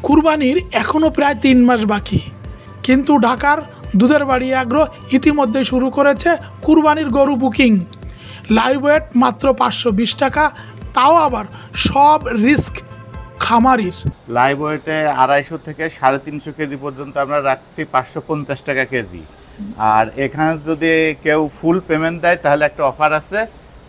কুরবানির এখনও প্রায় 3 মাস বাকি, কিন্তু ঢাকার দুধের বাড়ি অ্যাগ্রো ইতিমধ্যে শুরু করেছে কুরবানির গরু বুকিং। লাইভ ওয়েট মাত্র 520 টাকা, তাও আবার সব রিস্ক খামারির। লাইভ ওয়েটে 250 থেকে 350 কেজি পর্যন্ত আমরা রাখছি 550 টাকা কেজি। আর এখানে যদি কেউ ফুল পেমেন্ট দেয় তাহলে একটা অফার আছে,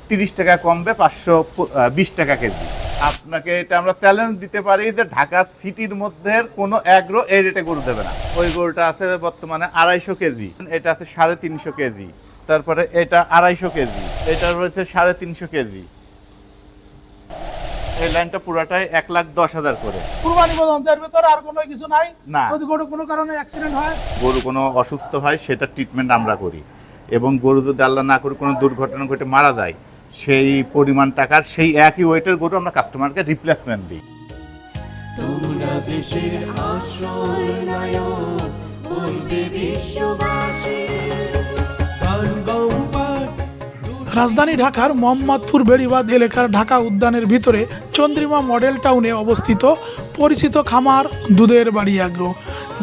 30 টাকা কমবে, 520 টাকা কেজি। আপনাকে এটা আমরা চ্যালেঞ্জ দিতে পারি যে ঢাকা সিটির মধ্যে কোনো অ্যাগ্রো এই রেটে গরু দেবে না। ওই গরুটা আছে বর্তমানে 250 কেজি, এটা আছে 350 কেজি, তারপরে এটা 250 কেজি, এটা রয়েছে 350 কেজি। এই লাইনটা পুরাটাই 1,10,000 করে। কুরবানি পর্যন্ত এর ভিতরে আর কোনো কিছু নাই না, যদি গরু কোনো কারণে অ্যাক্সিডেন্ট হয়, গরু কোনো অসুস্থ হয় সেটা ট্রিটমেন্ট আমরা করি, এবং গরু যদি আল্লাহ না করে কোনো দুর্ঘটনা ঘটে মারা যায় সেই পরিমাণ টাকার সেই একই ওয়েটের গরু আমরা কাস্টমারকে রিপ্লেসমেন্ট দিই। তোমরা দেশের আসল নায়ক, বলবে বিশ্ববাসী। রাজধানী ঢাকার মোহাম্মদপুর বেড়িবাঁধ এলাকার ঢাকা উদ্যানের ভিতরে চন্দ্রিমা মডেল টাউনে অবস্থিত পরিচিত খামার দুধের বাড়ি অ্যাগ্রো।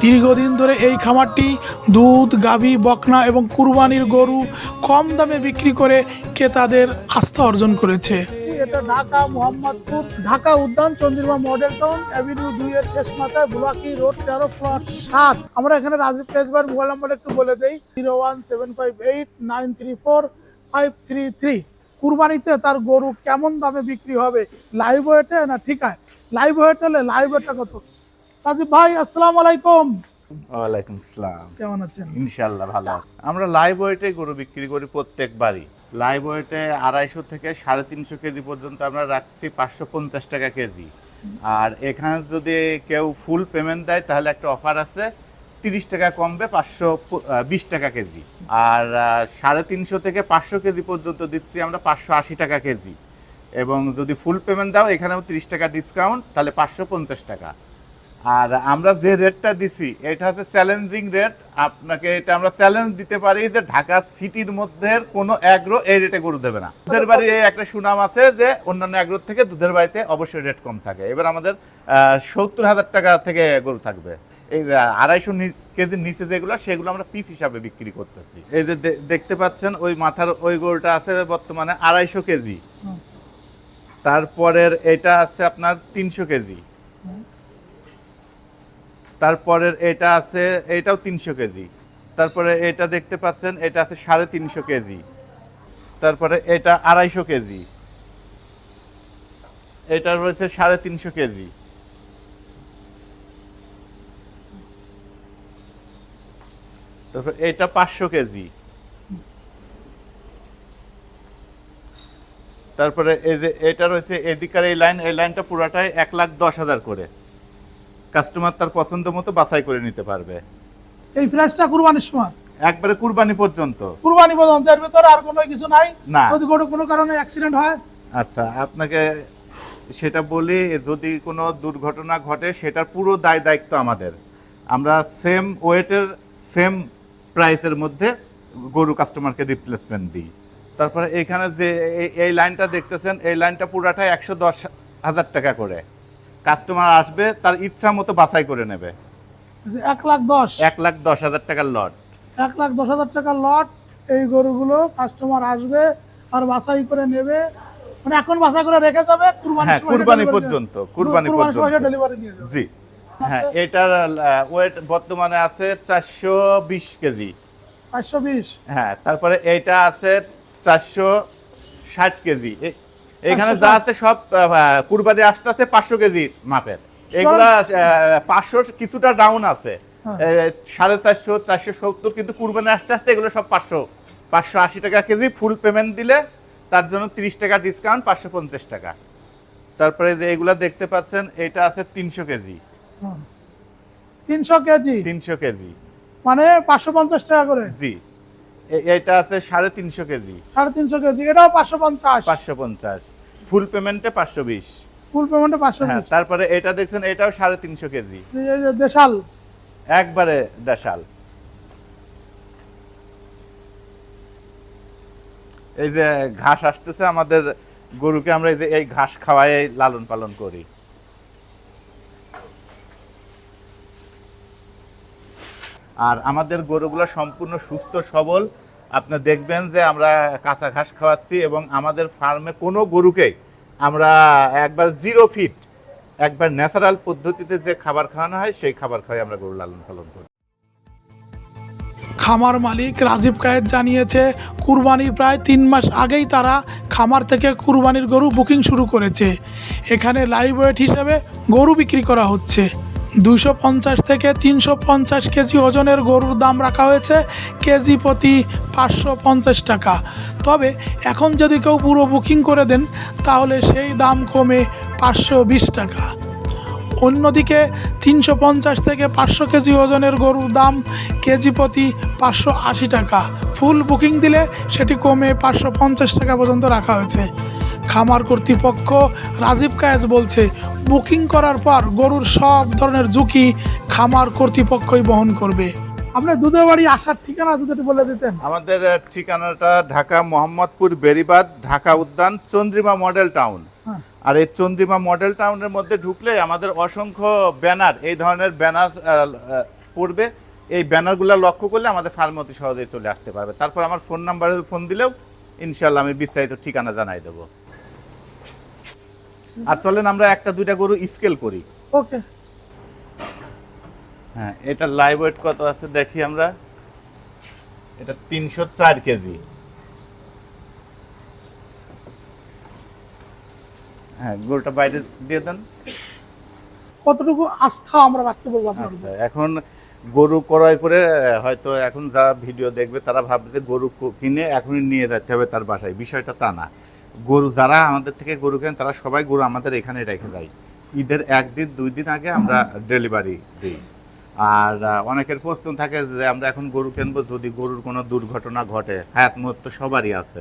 দীর্ঘদিন ধরে এই খামারটি দুধ, গাভী, বকনা এবং কুরবানির গরু কম দামে বিক্রি করে ক্রেতাদের আস্থা অর্জন করেছে। এটা ঢাকা মোহাম্মদপুর ঢাকা উদ্যান চন্দ্রিমা মডেল টাউন অ্যাভিনিউ 2 এর শেষ মাথায় বুলাকি রোড 13+7। আমরা এখানে রাজীব তেজবার মোবাইল নাম্বার একটু বলে দেই, 01758934533। কুরবানিতে তার গরু কেমন দামে বিক্রি হবে, লাইভ ওয়েটে না ঠিকায়? লাইভ ওয়েট হলে লাইভ ওয়েটটা কত? রাজীব ভাই আসসালামু আলাইকুম। ওয়ালাইকুম আসসালাম, কেমন আছেন? ইনশাআল্লাহ ভালো আছি। আমরা লাইভ ওয়েটে গরু বিক্রি করি প্রত্যেকবারই। লাইভ ওয়েটে 250 থেকে 350 কেজি পর্যন্ত আমরা রাখছি 550 টাকা কেজি। আর এখানে যদি কেউ ফুল পেমেন্ট দেয় তাহলে একটা অফার আছে, 30 টাকা কমবে, 520 টাকা কেজি। আর 350 থেকে 500 কেজি পর্যন্ত দিচ্ছি আমরা 580 টাকা কেজি, এবং যদি ফুল পেমেন্ট দাও এখানেও 30 টাকা ডিসকাউন্ট, তাহলে 550 টাকা। আর আমরা যে রেটটা দিছি এটা হচ্ছে চ্যালেঞ্জিং রেট। আপনাকে এটা আমরা চ্যালেঞ্জ দিতে পারি যে ঢাকা সিটির মধ্যে কোনো অ্যাগ্রো এই রেটে গরু দেবে না। দুধের বাড়ি একটা সুনাম আছে যে অন্যান্য অ্যাগ্রোর থেকে দুধের বাড়িতে অবশ্যই রেট কম থাকে। এবার আমাদের 70,000 টাকা থেকে গরু থাকবে। এই 250 কেজির নিচে যেগুলো সেগুলো আমরা পিস হিসাবে বিক্রি করতেছি। এই যে দেখতে পাচ্ছেন ওই মাথার ওই গরুটা আছে বর্তমানে 250 কেজি, তারপরের এটা আছে আপনার 300 কেজি, তারপরের এটা আছে এটাও 300 কেজি, তারপরে এটা দেখতে পাচ্ছেন এটা আছে 350 কেজি, তারপরে এটা 250 কেজি, এটা রয়েছে 350 কেজি, তারপর এটা 500 কেজি, তারপরে এই যে এটা রয়েছে এদিকার এই লাইনটা পুরাটাই 1,10,000 করে। কাস্টমার তার পছন্দ মতো বাছাই করে নিতে পারবে। এই প্রাইসটা কুরবানির সময় একবারে কুরবানি পর্যন্ত। কুরবানি পর্যন্ত এর ভিতরে আর কোনো কিছু নাই না, যদি গরু কোনো কারণে অ্যাক্সিডেন্ট হয়? আচ্ছা আপনাকে সেটা বলি, যদি কোনো দুর্ঘটনা ঘটে সেটার পুরো দায়িত্ব আমাদের। আমরা সেম ওয়েটের সেম প্রাইসের মধ্যে গরু কাস্টমারকে রিপ্লেসমেন্ট দিই। তারপরে এখানে যে এই লাইনটা দেখতেছেন এই লাইনটা পুরাটাই 110,000 টাকা করে। কাস্টমার আসবে তার ইচ্ছা মতো বাছাই করে নেবে। 1,10,000 টাকার লট, 1,10,000 টাকার লট। এই গরুগুলো কাস্টমার আসবে আর বাছাই করে নেবে, মানে এখন বাছাই করে রেখে যাবে হ্যাঁ কুরবানি পর্যন্ত, কুরবানি পর্যন্ত ডেলিভারি নিয়ে যাবে। জি হ্যাঁ। এটার ওয়েট বর্তমানে আছে 420 কেজি, 420। হ্যাঁ। তারপরে এইটা আছে 460 কেজি। এখানে যা আছে সব কুরবানি আস্তে আস্তে 500 কেজি মাপের। এগুলা 500 কিছুটা ডাউন আছে, 450, 470, কিন্তু কুরবানি আস্তে আস্তে এগুলো সব 580 টাকা কেজি। ফুল পেমেন্ট দিলে তার জন্য 30 টাকা ডিসকাউন্ট, 550 টাকা। তারপরে যে এগুলা দেখতে পাচ্ছেন এটা আছে 300 কেজি, 300 কেজি, 300 কেজি মানে 550 টাকা করে। জি। এটা আছে 350 কেজি, 350 কেজি, এটাও 550। 550 ফুল পেমেন্টে 520, ফুল পেমেন্টে 520। তারপরে এটা দেখছেন এটাও 350 কেজি, এই যে দেশাল, একবারে দেশাল। এই যে ঘাস আসতেছে আমাদের গরুকে আমরা এই যে এই ঘাস খাওয়াই লালন পালন করি। আর আমাদের গরুগুলো সম্পূর্ণ সুস্থ সবল। আপনি দেখবেন যে আমরা কাঁচা ঘাস খাওয়াচ্ছি এবং আমাদের ফার্মে কোনো গরুকে আমরা একবার 0 ফিট একবার ন্যাচারাল পদ্ধতিতে যে খাবার খাওয়ানো হয় সেই খাবার খাওয়াই আমরা গরু লালন পালন করি। খামার মালিক রাজীব কায়েত জানিয়েছে, কুরবানির প্রায় 3 মাস আগেই তারা খামার থেকে কুরবানির গরু বুকিং শুরু করেছে। এখানে লাইভ ওয়েট হিসেবে গরু বিক্রি করা হচ্ছে। 250 থেকে 350 কেজি ওজনের গরুর দাম রাখা হয়েছে কেজি প্রতি 550 টাকা। তবে এখন যদি কেউ পুরো বুকিং করে দেন তাহলে সেই দাম কমে 520 টাকা। অন্যদিকে 350 থেকে 500 কেজি ওজনের গরুর দাম কেজি প্রতি 580 টাকা। ফুল বুকিং দিলে সেটি কমে 550 টাকা পর্যন্ত রাখা হয়েছে। খামার কর্তৃপক্ষ রাজীব কায়েত বলছে, বুকিং করার পর গরুর সব ধরনের ঝুঁকি খামার কর্তৃপক্ষই বহন করবে। আপনার দুধের বাড়ি আসার ঠিকানা যদি বলে দিতেন। আমাদের ঠিকানাটা ঢাকা মোহাম্মদপুর বেড়িবাঁধ, ঢাকা উদ্যান, চন্দ্রিমা মডেল টাউন। আর এই চন্দ্রিমা মডেল টাউনের মধ্যে ঢুকলে আমাদের অসংখ্য ব্যানার, এই ধরনের ব্যানার পড়বে। এই ব্যানারগুলো লক্ষ্য করলে আমাদের ফার্মে অতি সহজেই চলে আসতে পারবে। তারপর আমার ফোন নাম্বারে ফোন দিলেও ইনশাল্লাহ আমি বিস্তারিত ঠিকানা জানাই দেবো। আর চলেন আমরা 1-2টা গরু স্কেল করি। ওকে। হ্যাঁ, এটা লাইভ ওয়েট কত আছে দেখি আমরা। এটা 304 কেজি। হ্যাঁ, গরুটা বাইরে দিয়ে দেন। কতটুকু আস্থা আমরা রাখতে পারবো আপনার উপর? আচ্ছা, এখন গরু ক্রয় করে হয়তো এখন যারা ভিডিও দেখবে তারা ভাববে যে গরু কিনে এখনই নিয়ে যেতে হবে তার বাসায়। বিষয়টা তা না। গরু যারা আমাদের থেকে গরু কেনেন তারা সবাই গরু আমাদের এখানে রেখে যায়। ঈদের 1 দিন 2 দিন আগে আমরা ডেলিভারি দিই। আর অনেকের প্রশ্ন থাকে যে আমরা এখন গরু কিনবো, যদি গরুর কোনো দুর্ঘটনা ঘটে, হায়াত মৃত্যু সবারই আছে,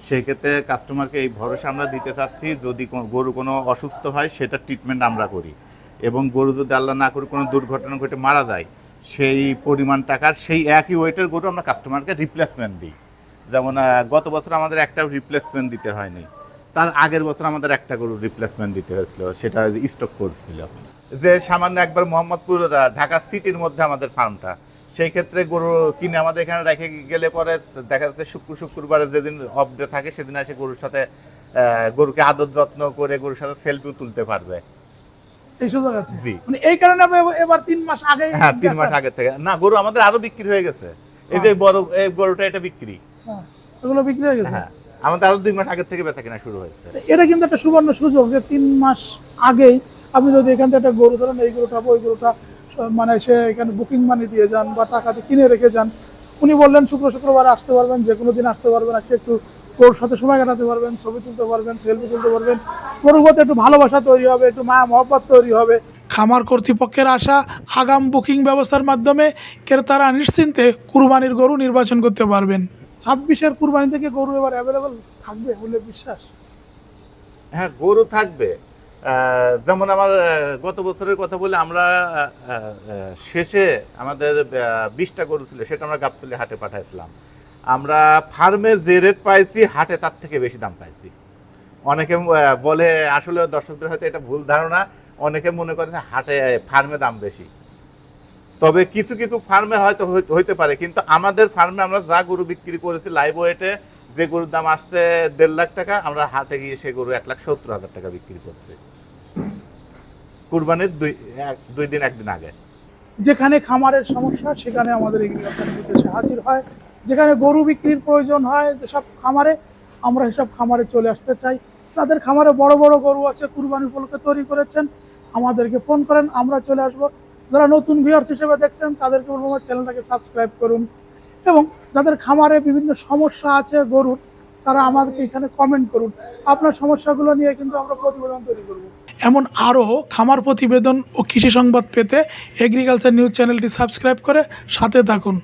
সেই ক্ষেত্রে কাস্টমারকে এই ভরসা আমরা দিতে চাচ্ছি, যদি গরু কোনো অসুস্থ হয় সেটা ট্রিটমেন্ট আমরা করি, এবং গরু যদি আল্লাহ না করে কোনো দুর্ঘটনা ঘটে মারা যায় সেই পরিমাণ টাকার সেই একই ওয়েটের গরু আমরা কাস্টমারকে রিপ্লেসমেন্ট দিই। যেমন গত বছর আমাদের একটা রিপ্লেসমেন্ট দিতে হয়নি, তার আগের বছর আমাদের একটা গরু রিপ্লেসমেন্ট দিতে হয়েছিল, সেটা স্টক করছিল। যে সামান্য একবার মোহাম্মদপুর ঢাকা সিটির মধ্যে আমাদের ফার্মটা, সেই ক্ষেত্রে গরু কিনে আমাদের এখানে রেখে গেলে পরে দেখা যাচ্ছে শুক্রবারে যেদিন অফ ডে থাকে সেদিন এসে গরুর সাথে গরুকে আদর যত্ন করে গরুর সাথে সেলফিও তুলতে পারবে। এই সুযোগ আছে। জি, মানে এই কারণে এবার 3 মাস আগে। হ্যাঁ, 3 মাস আগে থেকে না, গরু আমাদের আরো বিক্রি হয়ে গেছে। এই যে বড় এই গরুটা, এটা বিক্রি, এগুলো বিক্রি হয়ে গেছে। হ্যাঁ, আমাদের আরো 2 মাস আগে থেকে বেচা কেনা শুরু হয়েছে। এটা কিন্তু একটা সুবর্ণ সুযোগ যে 3 মাস আগেই আপনি যদি এখান থেকে একটা গরু ধরেন, এই গরুটা ওই গরুটা মানে সে এখানে বুকিং মানি দিয়ে যান বা টাকা দিয়ে কিনে রেখে যান, উনি বললেন শুক্রবার আসতে পারবেন, যে কোনো দিন আসতে পারবেন, আসে একটু গরুর সাথে সময় কাটাতে পারবেন, ছবি তুলতে পারবেন, সেলফি তুলতে পারবেন, গরুর প্রতি একটু ভালোবাসা তৈরি হবে, একটু মায়া মহব্বত তৈরি হবে। খামার কর্তৃপক্ষের আশা, আগাম বুকিং ব্যবস্থার মাধ্যমে ক্রেতারা নিশ্চিন্তে কুরবানির গরু নির্বাচন করতে পারবেন। 26-এর কুরবানি থেকে গরু এবার অ্যাভেলেবল থাকবে বলে বিশ্বাস। হ্যাঁ, গরু থাকবে। যেমন আমার গত বছরের কথা বলে আমরা শেষে আমাদের 20টা গরু ছিল, সেটা আমরা গাবতলী হাটে পাঠাইছিলাম। আমরা ফার্মে যে রেট পাইছি হাটে তার থেকে বেশি দাম পাইছি। অনেকে বলে, আসলে দর্শকদের হয়তো এটা ভুল ধারণা, অনেকে মনে করে হাটে ফার্মে দাম বেশি, তবে কিছু কিছু ফার্মে হয়তো হইতে পারে, কিন্তু আমাদের ফার্মে আমরা যা গরু বিক্রি করেছি লাইভ ওয়েটে, যে গরুর দাম আসছে 1.5 লাখ টাকা, আমরা হাটে গিয়ে সেই গরু 1,70,000 টাকা বিক্রি করছি কুরবানির 2 দিন 1 দিন আগে। যেখানে খামারের সমস্যা সেখানে আমাদের এগ্রিকালচার এসে হাজির হয়। যেখানে গরু বিক্রির প্রয়োজন হয় যেসব খামারে, আমরা সেসব খামারে চলে আসতে চাই। তাদের খামারে বড় বড় গরু আছে, কুরবানি উপলক্ষে তৈরি করেছেন, আমাদেরকে ফোন করেন, আমরা চলে আসব। যারা নতুন ভিউয়ার্স হিসেবে দেখছেন তাদেরকে বলবো আমার চ্যানেলটাকে সাবস্ক্রাইব করুন, এবং যাদের খামারে বিভিন্ন সমস্যা আছে গরুর, তারা আমাদেরকে এখানে কমেন্ট করুন। আপনার সমস্যাগুলো নিয়ে কিন্তু আমরা প্রতিবেদন তৈরি করব। এমন আরও খামার প্রতিবেদন ও কৃষি সংবাদ পেতে এগ্রিকালচার নিউজ চ্যানেলটি সাবস্ক্রাইব করে সাথে থাকুন।